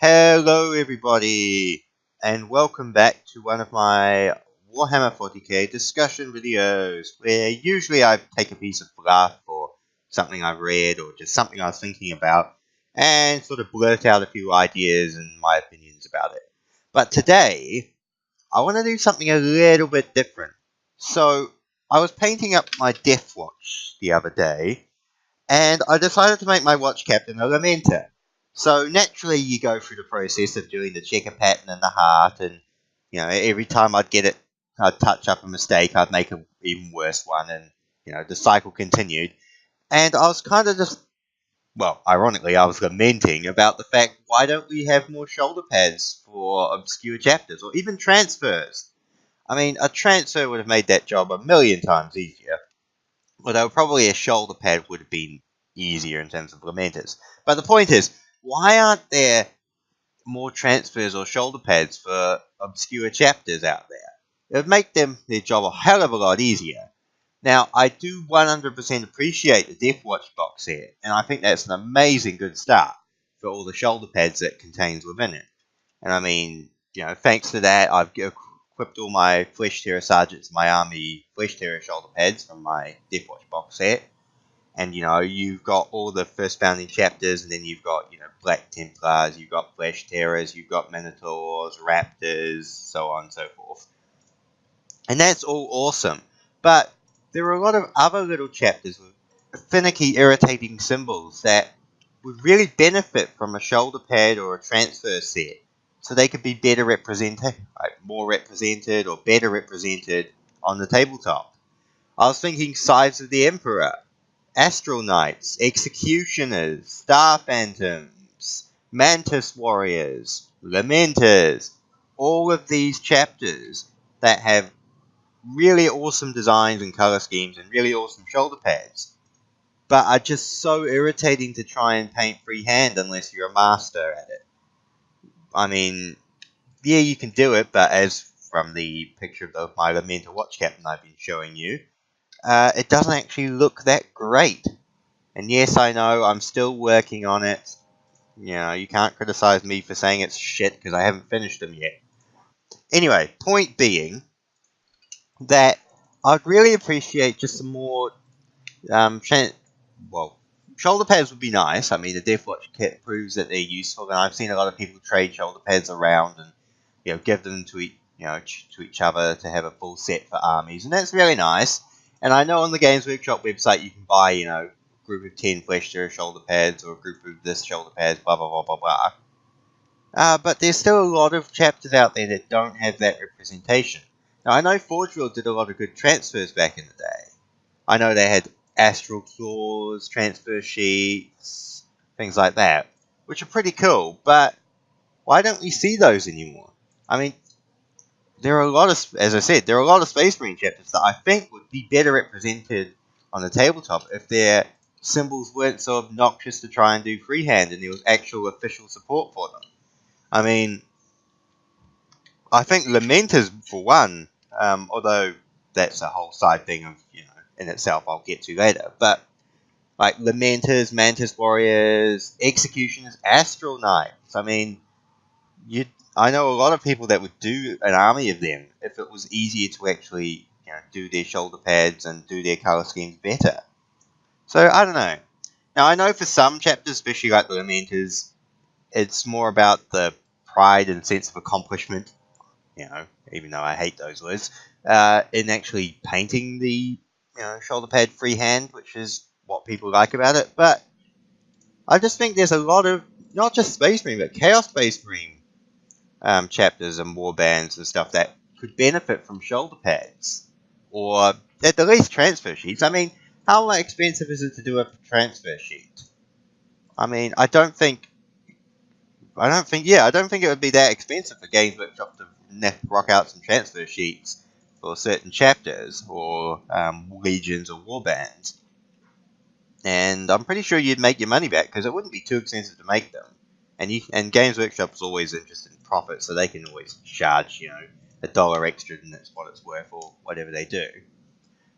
Hello everybody, and welcome back to one of my Warhammer 40K discussion videos, where usually I take a piece of fluff or something I've read or just something I was thinking about and sort of blurt out a few ideas and my opinions about it. But today, I want to do something a little bit different. So, I was painting up my Death Watch the other day, and I decided to make my watch captain a Lamenter. So naturally, you go through the process of doing the checker pattern and the heart, and every time I'd get it, I'd touch up a mistake, I'd make an even worse one, and the cycle continued. And I was kind of just, well, ironically, I was lamenting about the fact, why don't we have more shoulder pads for obscure chapters or even transfers? I mean, a transfer would have made that job a million times easier. Although probably a shoulder pad would have been easier in terms of Lamenters. But the point is, why aren't there more transfers or shoulder pads for obscure chapters out there? It would make their job a hell of a lot easier. Now, I do 100% appreciate the Death Watch box set, and I think that's an amazing good start for all the shoulder pads that it contains within it. And I mean, thanks to that, I've equipped all my Flesh Terror Sergeants, my army Flesh Terror shoulder pads from my Death Watch box set. And, you've got all the first founding chapters, and then you've got, Black Templars, you've got Flesh Terrors, you've got Minotaurs, Raptors, so on and so forth. And that's all awesome. But there are a lot of other little chapters with finicky, irritating symbols that would really benefit from a shoulder pad or a transfer set, so they could be better represented, more represented or better represented on the tabletop. I was thinking Sides of the Emperor, Astral Knights, Executioners, Star Phantoms, Mantis Warriors, Lamenters, all of these chapters that have really awesome designs and color schemes and really awesome shoulder pads, but are just so irritating to try and paint freehand unless you're a master at it. I mean, yeah, you can do it, but as from the picture of my Lamenter watch captain I've been showing you, it doesn't actually look that great. And yes, I know, I'm still working on it. You can't criticize me for saying it's shit because I haven't finished them yet. Anyway, point being that I'd really appreciate just some more shoulder pads would be nice. I mean, the Death Watch kit proves that they're useful, and I've seen a lot of people trade shoulder pads around and give them to each other to have a full set for armies, and that's really nice. And I know on the Games Workshop website you can buy a group of 10 Flesh Terror shoulder pads or a group of this shoulder pads, blah blah blah blah blah. But there's still a lot of chapters out there that don't have that representation. Now I know Forge World did a lot of good transfers back in the day. I know they had Astral Claws, transfer sheets, things like that, which are pretty cool, but why don't we see those anymore? I mean, there are a lot of, as I said, there are a lot of Space Marine chapters that I think would be better represented on the tabletop if their symbols weren't so obnoxious to try and do freehand and there was actual official support for them. I mean, I think Lamenters, for one, although that's a whole side thing of, in itself I'll get to later, but like Lamenters, Mantis Warriors, Executioners, Astral Knights. I mean, I know a lot of people that would do an army of them if it was easier to actually do their shoulder pads and do their color schemes better. So I don't know. Now I know for some chapters, especially like the Lamenters, it's more about the pride and sense of accomplishment. Even though I hate those words, in actually painting the shoulder pad freehand, which is what people like about it. But I just think there's a lot of not just Space Marine, but Chaos Space Marine chapters and war bands and stuff that could benefit from shoulder pads, or at the least transfer sheets. I mean, how expensive is it to do a transfer sheet? I mean, I don't think it would be that expensive for Games Workshop to rock out some transfer sheets for certain chapters or legions or warbands. And I'm pretty sure you'd make your money back because it wouldn't be too expensive to make them. And Games Workshop is always interested in profit, so they can always charge $1 extra than that's what it's worth or whatever they do.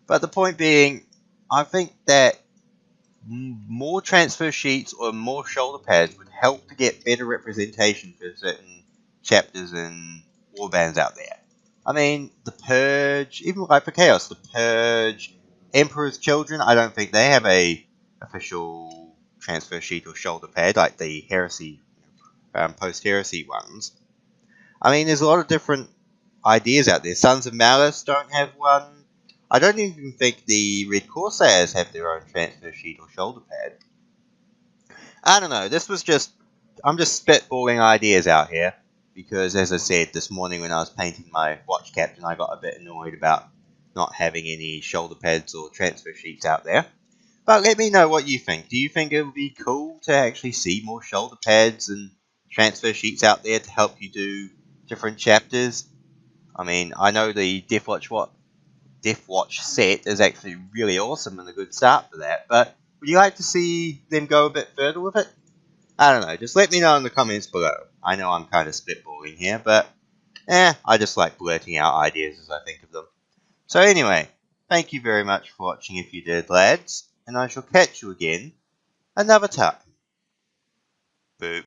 But the point being, I think that more transfer sheets or more shoulder pads would help to get better representation for certain chapters and warbands out there. I mean, the Purge, even like for Chaos, the Purge, Emperor's Children, I don't think they have a official transfer sheet or shoulder pad like the Heresy, post-Heresy ones. I mean, there's a lot of different ideas out there. Sons of Malice don't have one. I don't even think the Red Corsairs have their own transfer sheet or shoulder pad. I don't know. I'm just spitballing ideas out here because, as I said this morning when I was painting my watch captain, I got a bit annoyed about not having any shoulder pads or transfer sheets out there. But let me know what you think. Do you think it would be cool to actually see more shoulder pads and transfer sheets out there to help you do different chapters? I mean, I know the Death Watch set is actually really awesome and a good start for that, but would you like to see them go a bit further with it? I don't know, just let me know in the comments below. I know I'm kind of spitballing here, but I just like blurting out ideas as I think of them. So anyway, thank you very much for watching if you did, lads, and I shall catch you again another time. Boop.